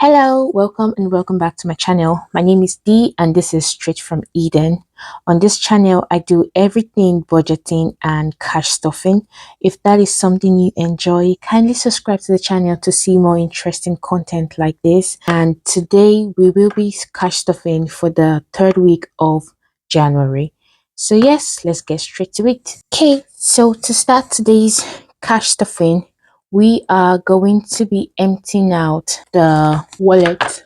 Hello, welcome and welcome back to my channel. My name is Dee and this is Straight from Eden. On this channel, I do everything budgeting and cash stuffing. If that is something you enjoy, kindly subscribe to the channel to see more interesting content like this. And today we will be cash stuffing for the third week of January. So yes, let's get straight to it. Okay, so to start today's cash stuffing, we are going to be emptying out the wallet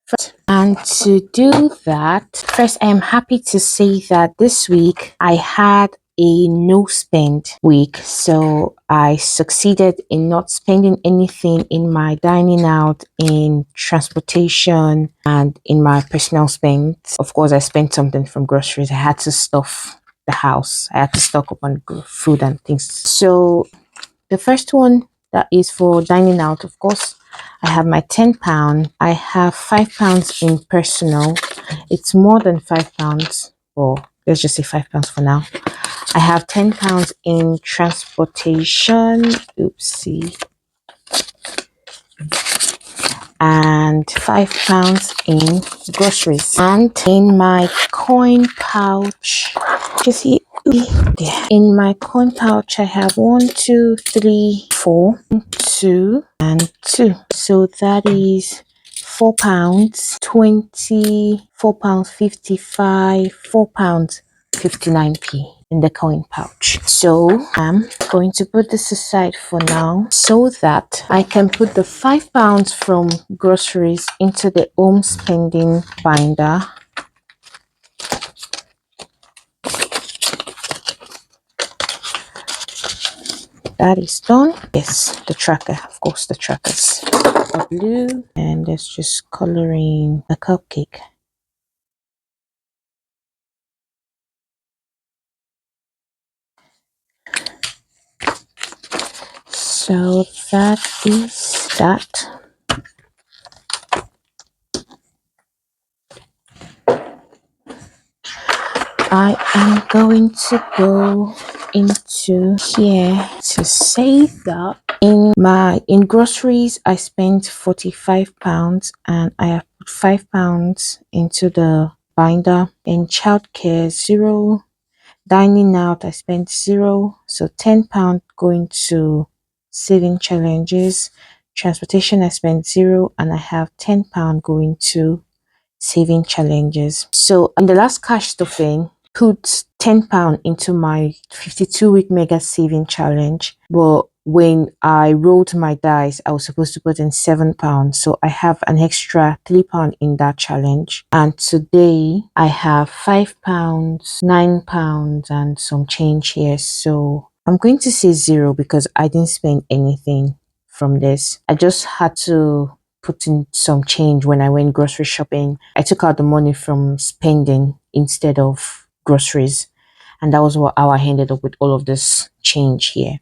first. And to do that, first I am happy to say that this week I had a no spend week, so I succeeded in not spending anything in my dining out, in transportation, and in my personal spend. Of course, I spent something from groceries. I had to stuff the house. I had to stock up on food and things. So the first one, that is for dining out, of course. I have my £10. I have £5 in personal. It's more than £5, or let's just say £5 for now. I have £10 in transportation. Oopsie. And £5 in groceries. And in my coin pouch, you see, in my coin pouch, I have 1, 2, 3, 4, 2, and 2. So that is £4, 20, £4, 55, £4, 59p in the coin pouch. So I'm going to put this aside for now so that I can put the £5 from groceries into the home spending binder. That is done. Yes, the tracker, of course, the trackers are blue, and let's just color in a cupcake. So that is that. I am going to go into here to say that in groceries I spent £45 and I have put £5 into the binder. In childcare, 0. Dining out, I spent 0, so £10 going to saving challenges. Transportation, I spent 0 and I have £10 going to saving challenges. So in the last cash stuffing, put £10 into my 52-week mega saving challenge, but when I rolled my dice, I was supposed to put in £7, so I have an extra £3 in that challenge. And today I have £5, £9, and some change here. So I'm going to say 0 because I didn't spend anything from this. I just had to put in some change when I went grocery shopping. I took out the money from spending instead of groceries, and that was how I ended up with all of this change here.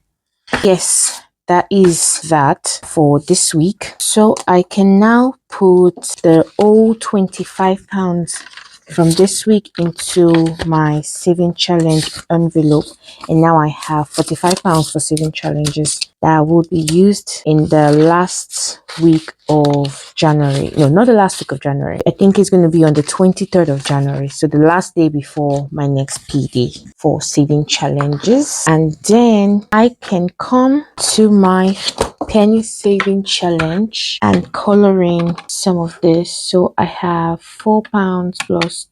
Yes, that is that for this week. So I can now put the old £25 from this week into my saving challenge envelope, and now I have £45 for saving challenges that would be used in the last week of January. No, not the last week of January. I think it's going to be on the 23rd of January, so the last day before my next PD for saving challenges. And then I can come to my penny saving challenge and color in some of this. So I have £4 plus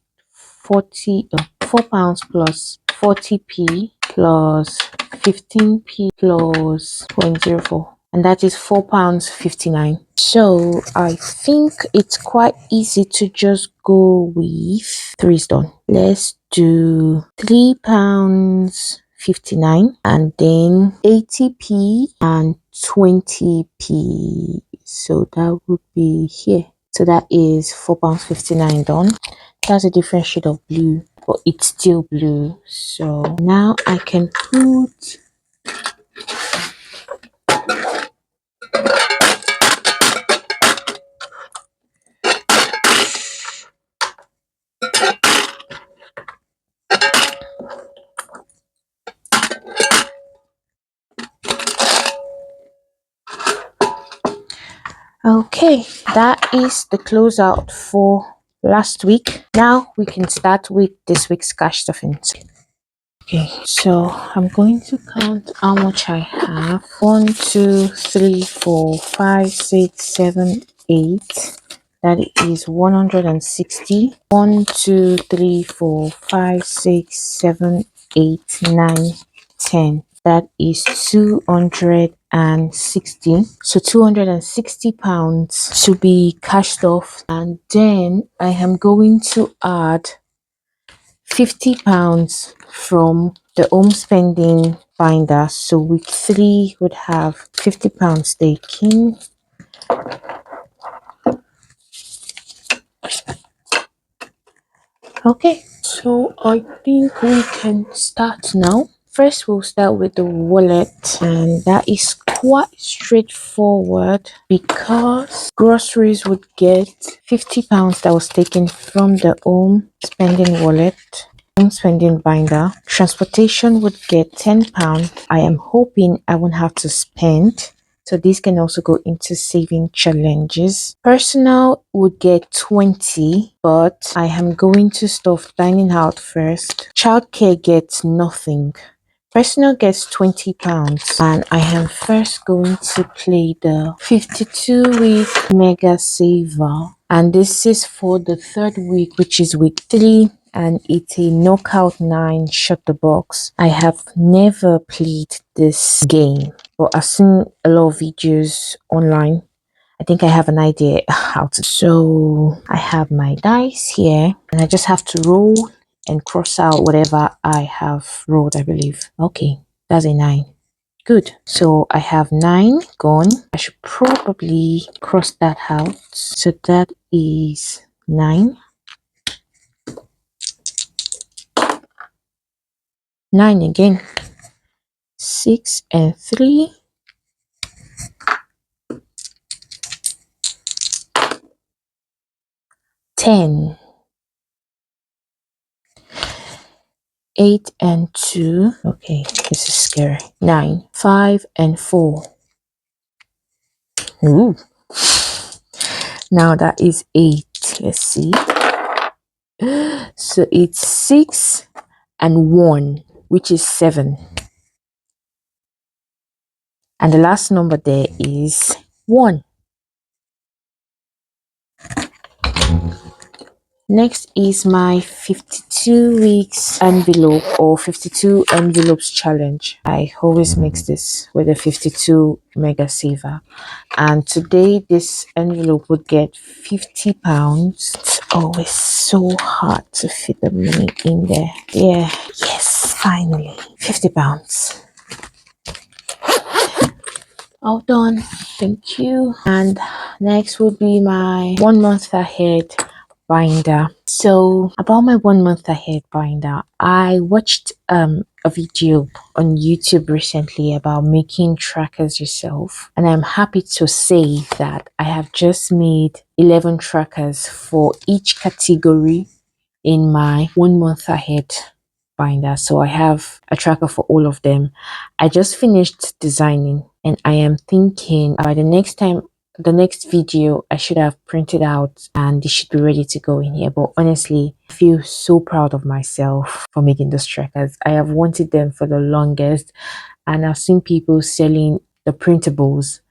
40, £4 plus 40p plus 15p plus 0.04, and that is £4.59. So I think it's quite easy to just go with 3 is done. Let's do £3.59 and then 80p and 20p. So that would be here. So that is £4.59 done. That's a different shade of blue, but it's still blue. So now I can put okay. Okay, that is the closeout for last week. Now we can start with this week's cash stuffings. Okay, so I'm going to count how much I have. 1, 2, 3, 4, 5, 6, 7, 8. That is 160. 1, 2, 3, 4, 5, 6, 7, 8, 9, 10. That is 260. So 260 pounds to be cashed off. And then I am going to add 50 pounds from the home spending binder. So week 3 would have 50 pounds taken. Okay, so I think we can start now. First, we'll start with the wallet, and that is quite straightforward because groceries would get 50 pounds that was taken from the home spending wallet. Home spending binder. Transportation would get £10. I am hoping I won't have to spend. So these can also go into saving challenges. Personal would get 20, but I am going to stuff dining out first. Childcare gets nothing. Personal gets £20, and I am first going to play the 52-week mega saver, and this is for the 3rd week, which is week 3, and it's a knockout 9 shut the box. I have never played this game, but I've seen a lot of videos online. I think I have an idea how to. So I have my dice here, and I just have to roll and cross out whatever I have rolled, I believe. Okay, that's a 9. Good. So I have 9 gone. I should probably cross that out. So that is 9. 9 again. 6 and 3. 10. 8 and 2. Okay, this is scary. 9. 5 and 4. Ooh. Now that is 8. Let's see. So it's 6 and 1, which is 7. And the last number there is 1. Next is my 52 weeks envelope or 52 envelopes challenge. I always mix this with a 52 mega saver. And today this envelope would get £50. It's always so hard to fit the money in there. Yeah, yes, finally, £50. All done. Thank you. And next would be my 1 month ahead binder. So about my 1 month ahead binder, I watched a video on YouTube recently about making trackers yourself, and I'm happy to say that I have just made 11 trackers for each category in my 1 month ahead binder. So I have a tracker for all of them. I just finished designing, and I am thinking by the next video I should have printed out and it should be ready to go in here. But honestly, I feel so proud of myself for making those trackers. I have wanted them for the longest, and I've seen people selling the printables.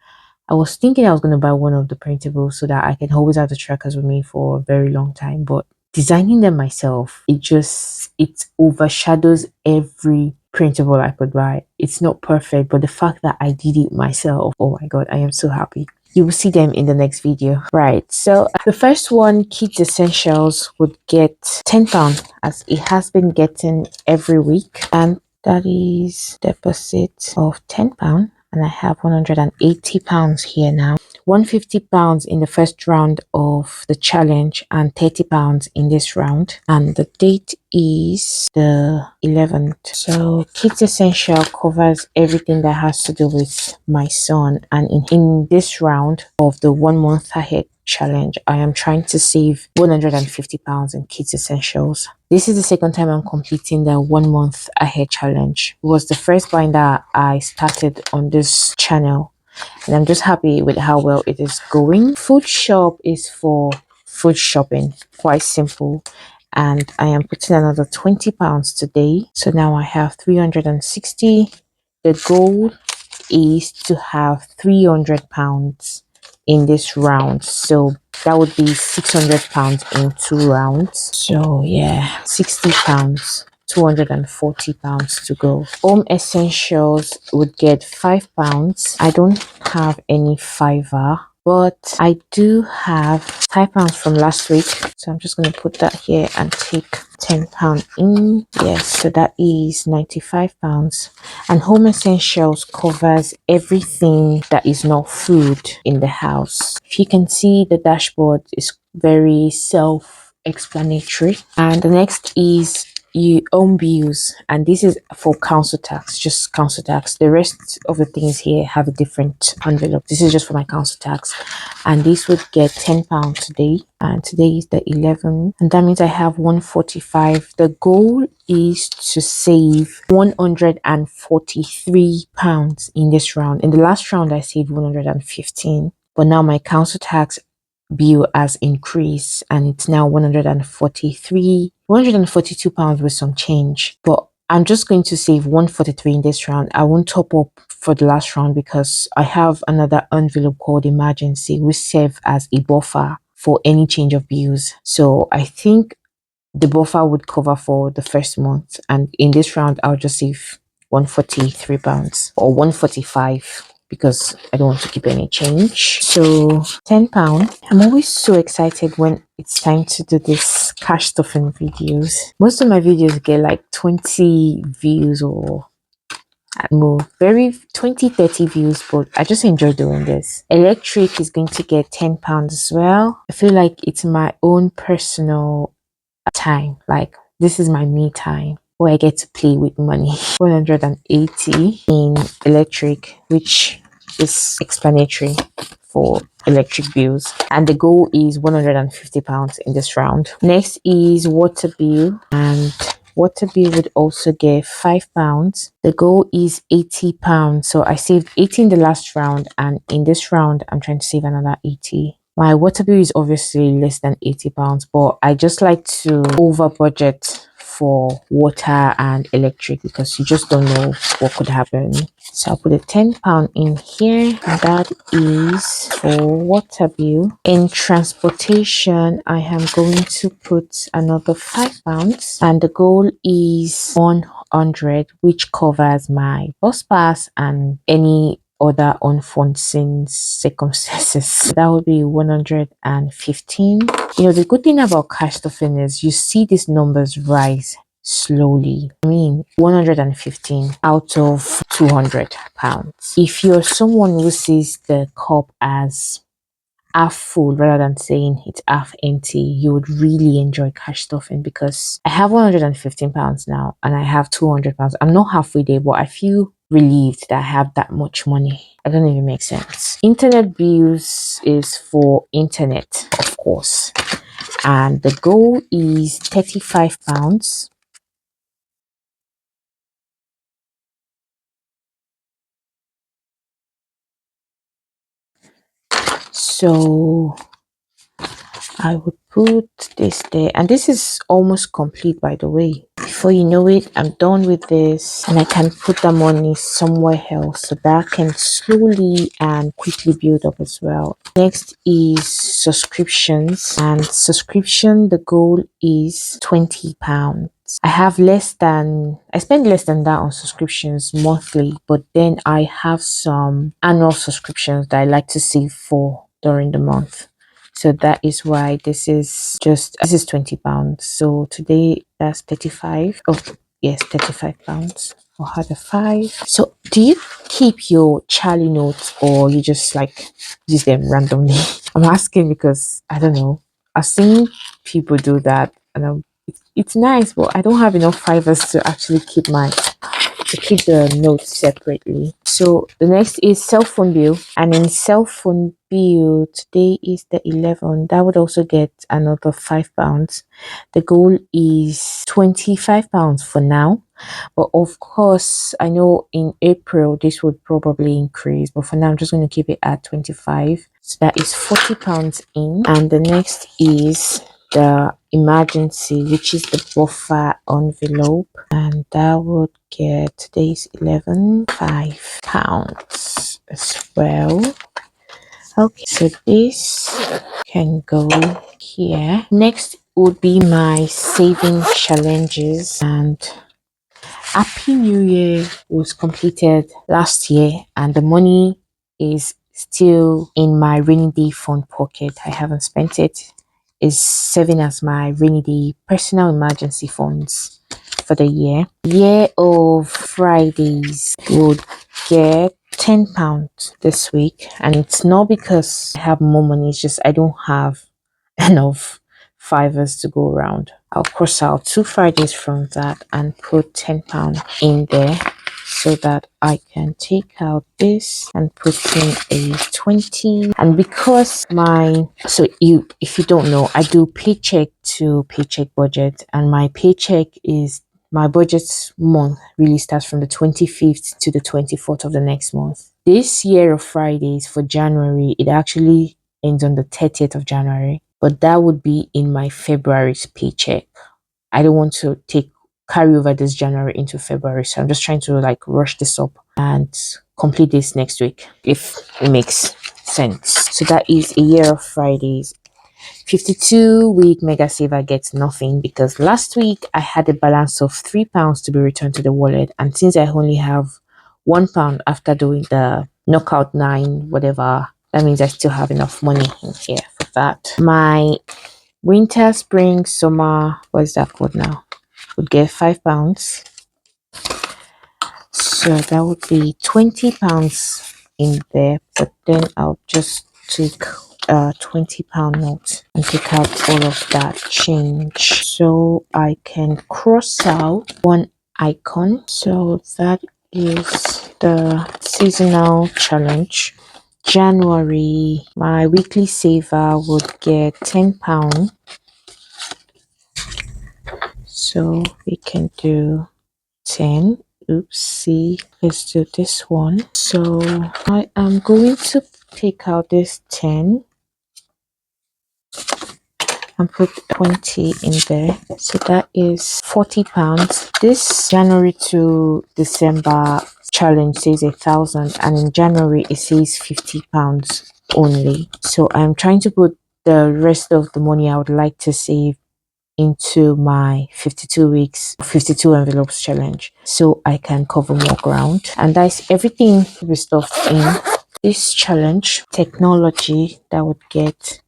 I was thinking I was going to buy one of the printables so that I can always have the trackers with me for a very long time, but designing them myself, it overshadows every printable I could buy. It's not perfect, but the fact that I did it myself, oh my god, I am so happy. You will see them in the next video. Right, so the first one, Kids Essentials, would get £10, as it has been getting every week, and that is deposit of £10, and I have £180 here now. £150 in the first round of the challenge and £30 in this round, and the date is the 11th. So Kids Essential covers everything that has to do with my son, and in this round of the 1 month ahead challenge, I am trying to save £150 in Kids Essentials. This is the second time I'm completing the 1 month ahead challenge. It was the first binder I started on this channel. and I'm just happy with how well it is going. Food shop is for food shopping, quite simple. And I am putting another £20 today. So now I have 360. The goal is to have £300 in this round. So that would be £600 in 2 rounds. So yeah, £60, £240 to go. Home essentials would get £5. I don't have any fiver, but I do have £5 from last week. So I'm just going to put that here and take £10 in. Yes, so that is £95. And home essentials covers everything that is not food in the house. If you can see, the dashboard is very self-explanatory. And the next is you own bills, and this is for council tax, just council tax. The rest of the things here have a different envelope. This is just for my council tax, and this would get £10 today, and today is the 11th, and that means I have 145. The goal is to save £143 in this round. In the last round I saved 115, but now my council tax bill has increased and it's now 142 pounds with some change. But I'm just going to save 143 in this round. I won't top up for the last round because I have another envelope called emergency, which serve as a buffer for any change of bills. So I think the buffer would cover for the first month, and in this round I'll just save £143 or 145 because I don't want to keep any change. So £10. I'm always so excited when it's time to do this cash stuffing videos. Most of my videos get like 20 views or at more, very 20-30 views, but I just enjoy doing this. Electric is going to get £10 as well. I feel like it's my own personal time, like this is my me time where I get to play with money. 180 in electric, which is explanatory for electric bills, and the goal is £150 in this round. Next is water bill, and water bill would also get £5. The goal is £80, so I saved 80 in the last round, and in this round I'm trying to save another 80. My water bill is obviously less than £80, but I just like to over budget for water and electric because you just don't know what could happen. So I'll put a £10 in here, and that is for water bill. In transportation, I am going to put another £5, and the goal is 100, which covers my bus pass and any other unforeseen circumstances. That would be 115. You know, the good thing about cash stuffing is you see these numbers rise slowly. I mean, 115 out of £200. If you're someone who sees the cup as half full rather than saying it's half empty, you would really enjoy cash stuffing because I have £115 now and I have £200. I'm not halfway there, but I feel relieved that I have that much money. I don't even make sense. Internet bills is for internet, of course, and the goal is £35. So I would put this there, and this is almost complete, by the way. Before you know it, I'm done with this, and I can put the money somewhere else so that can slowly and quickly build up as well. Next is subscriptions, and subscription, the goal is £20. I spend less than that on subscriptions monthly, but then I have some annual subscriptions that I like to save for during the month. So that is why this is £20. So today that's 35. Oh yes, £35. I'll have a 5. So do you keep your Charlie notes or you just like use them randomly? I'm asking because I don't know. I've seen people do that, and it's nice, but I don't have enough fivers to actually keep the notes separately. So the next is cell phone bill, and in cell phone bill today is the 11th. That would also get another £5. The goal is £25 for now, But of course, I know in April this would probably increase, but for now I'm just going to keep it at 25. So that is £40 in. And the next is the emergency, which is the buffer envelope, and that would get today's 11 £5 as well. Okay, so this can go here. Next would be my saving challenges, and Happy New Year was completed last year, and the money is still in my rainy day fund pocket. I haven't spent it. It's serving as my rainy day personal emergency funds for the year. Year of Fridays would get £10 this week, and it's not because I have more money, it's just I don't have enough fivers to go around. I'll cross out 2 Fridays from that and put £10 in there so that I can take out this and put in a 20. And because if you don't know, I do paycheck to paycheck budget, and my budget month really starts from the 25th to the 24th of the next month. This year of Fridays for January, it actually ends on the 30th of January, but that would be in my February's paycheck. I don't want to carry over this January into February, so I'm just trying to like rush this up and complete this next week, if it makes sense. So that is a year of Fridays. 52-week mega saver gets nothing because last week I had a balance of £3 to be returned to the wallet, and since I only have £1 after doing the knockout 9 whatever, that means I still have enough money in here for that. My winter, spring, summer, what's that called now, would get £5. So that would be £20 in there, but then I'll just take a £20 note and take out all of that change so I can cross out one icon. So that is the seasonal challenge. January, my weekly saver would get £10. So we can do 10. Oopsie, let's do this one. So I am going to take out this 10 and put 20 in there. So that is £40. This January to December challenge says 1,000, and in January it says £50 only. So I'm trying to put the rest of the money I would like to save into my 52 weeks 52 envelopes challenge so I can cover more ground. And that's everything we stuffed in this challenge. Technology, that would get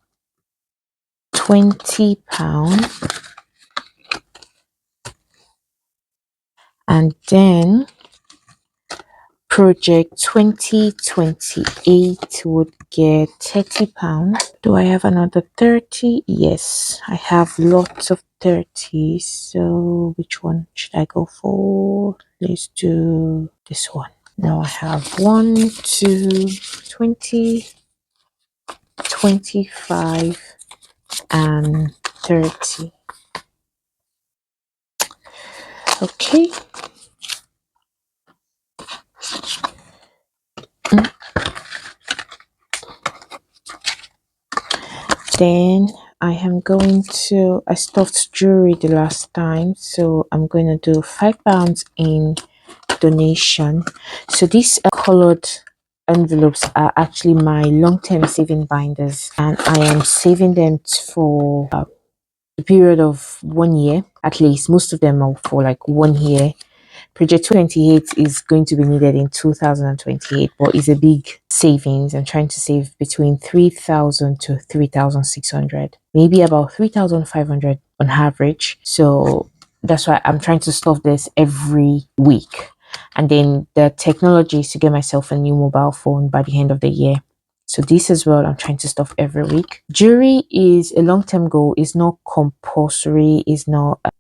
£20, and then project 2028 would get £30. Do I have another 30? Yes, I have lots of 30. So which one should I go for? Let's do this one. Now I have 1, 2, 20, 25, and 30. Okay. Then I stuffed jewelry the last time, so I'm going to do £5 in donation. So these colored envelopes are actually my long-term saving binders, and I am saving them for a period of 1 year at least. Most of them are for like 1 year. Project 28 is going to be needed in 2028, but it's a big savings. I'm trying to save between 3,000 to 3,600, maybe about 3,500 on average. So that's why I'm trying to stuff this every week. And then the technology is to get myself a new mobile phone by the end of the year. So this as well, I'm trying to stuff every week. Jewelry is a long-term goal. It's not compulsory. It's not a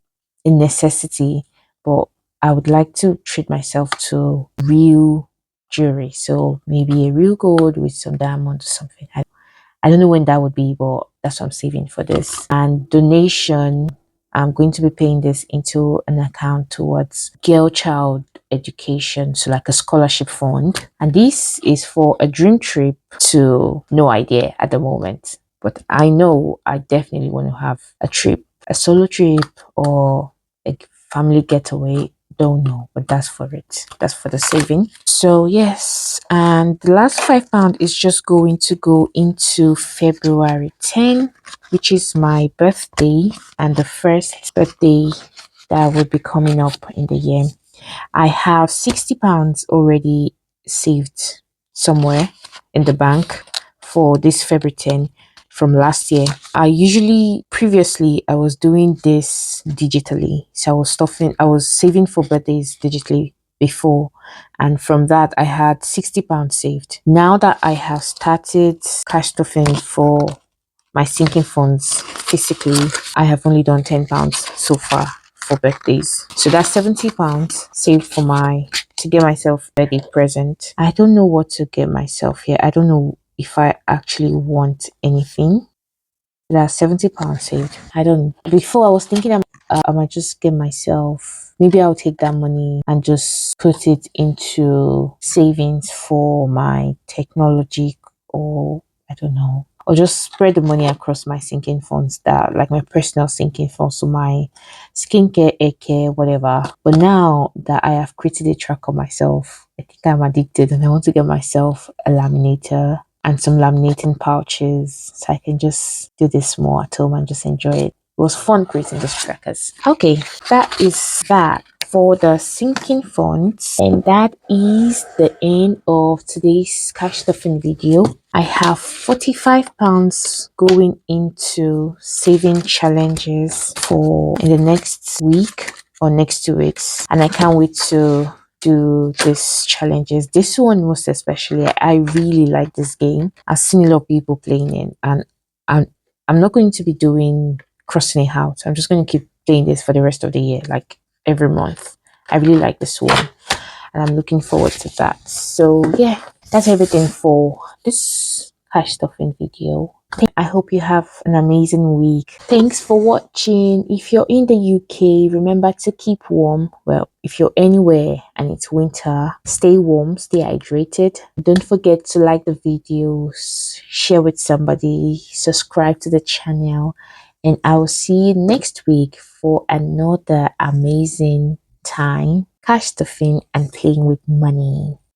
necessity, but I would like to treat myself to real jewelry. So maybe a real gold with some diamond or something. I don't know when that would be, but that's what I'm saving for this. And donation, I'm going to be paying this into an account towards girl child education, so like a scholarship fund. And this is for a dream trip to no idea at the moment. But I know I definitely want to have a trip, a solo trip or a family getaway. Don't know, but that's for it. That's for the saving. So yes, and the last £5 is just going to go into February 10, which is my birthday and the first birthday that will be coming up in the year. I have £60 already saved somewhere in the bank for this February 10 from last year. I usually previously I was doing this digitally. So I was saving for birthdays digitally before, and from that I had £60 saved. Now that I have started cash stuffing for my sinking funds physically, I have only done £10 so far for birthdays. So that's £70 saved for my to get myself a birthday present. I don't know what to get myself here. I don't know if I actually want anything. That's £70 saved. I don't. Before I was thinking I might just get myself. Maybe I'll take that money and just put it into savings for my technology, or I don't know, or just spread the money across my sinking funds, that like my personal sinking funds, so my skincare, hair care, whatever. But now that I have created a tracker myself, I think I'm addicted and I want to get myself a laminator and some laminating pouches so I can just do this more at home and just enjoy it. It was fun creating those trackers. Okay, that is that for the sinking funds, and that is the end of today's cash stuffing video. I have £45 going into saving challenges for in the next week or next 2 weeks, and I can't wait to do these challenges. This one most especially, I really like this game. I've seen a lot of people playing it, and I'm I'm not going to be doing crossing it out. I'm just going to keep playing this for the rest of the year, like every month. I really like this one, and I'm looking forward to that. So yeah, that's everything for this cash stuffing video. I hope you have an amazing week. Thanks for watching. If you're in the UK, remember to keep warm. Well, if you're anywhere and it's winter, stay warm, stay hydrated. Don't forget to like the videos, share with somebody, subscribe to the channel, and I will see you next week for another amazing time cash stuffing and playing with money.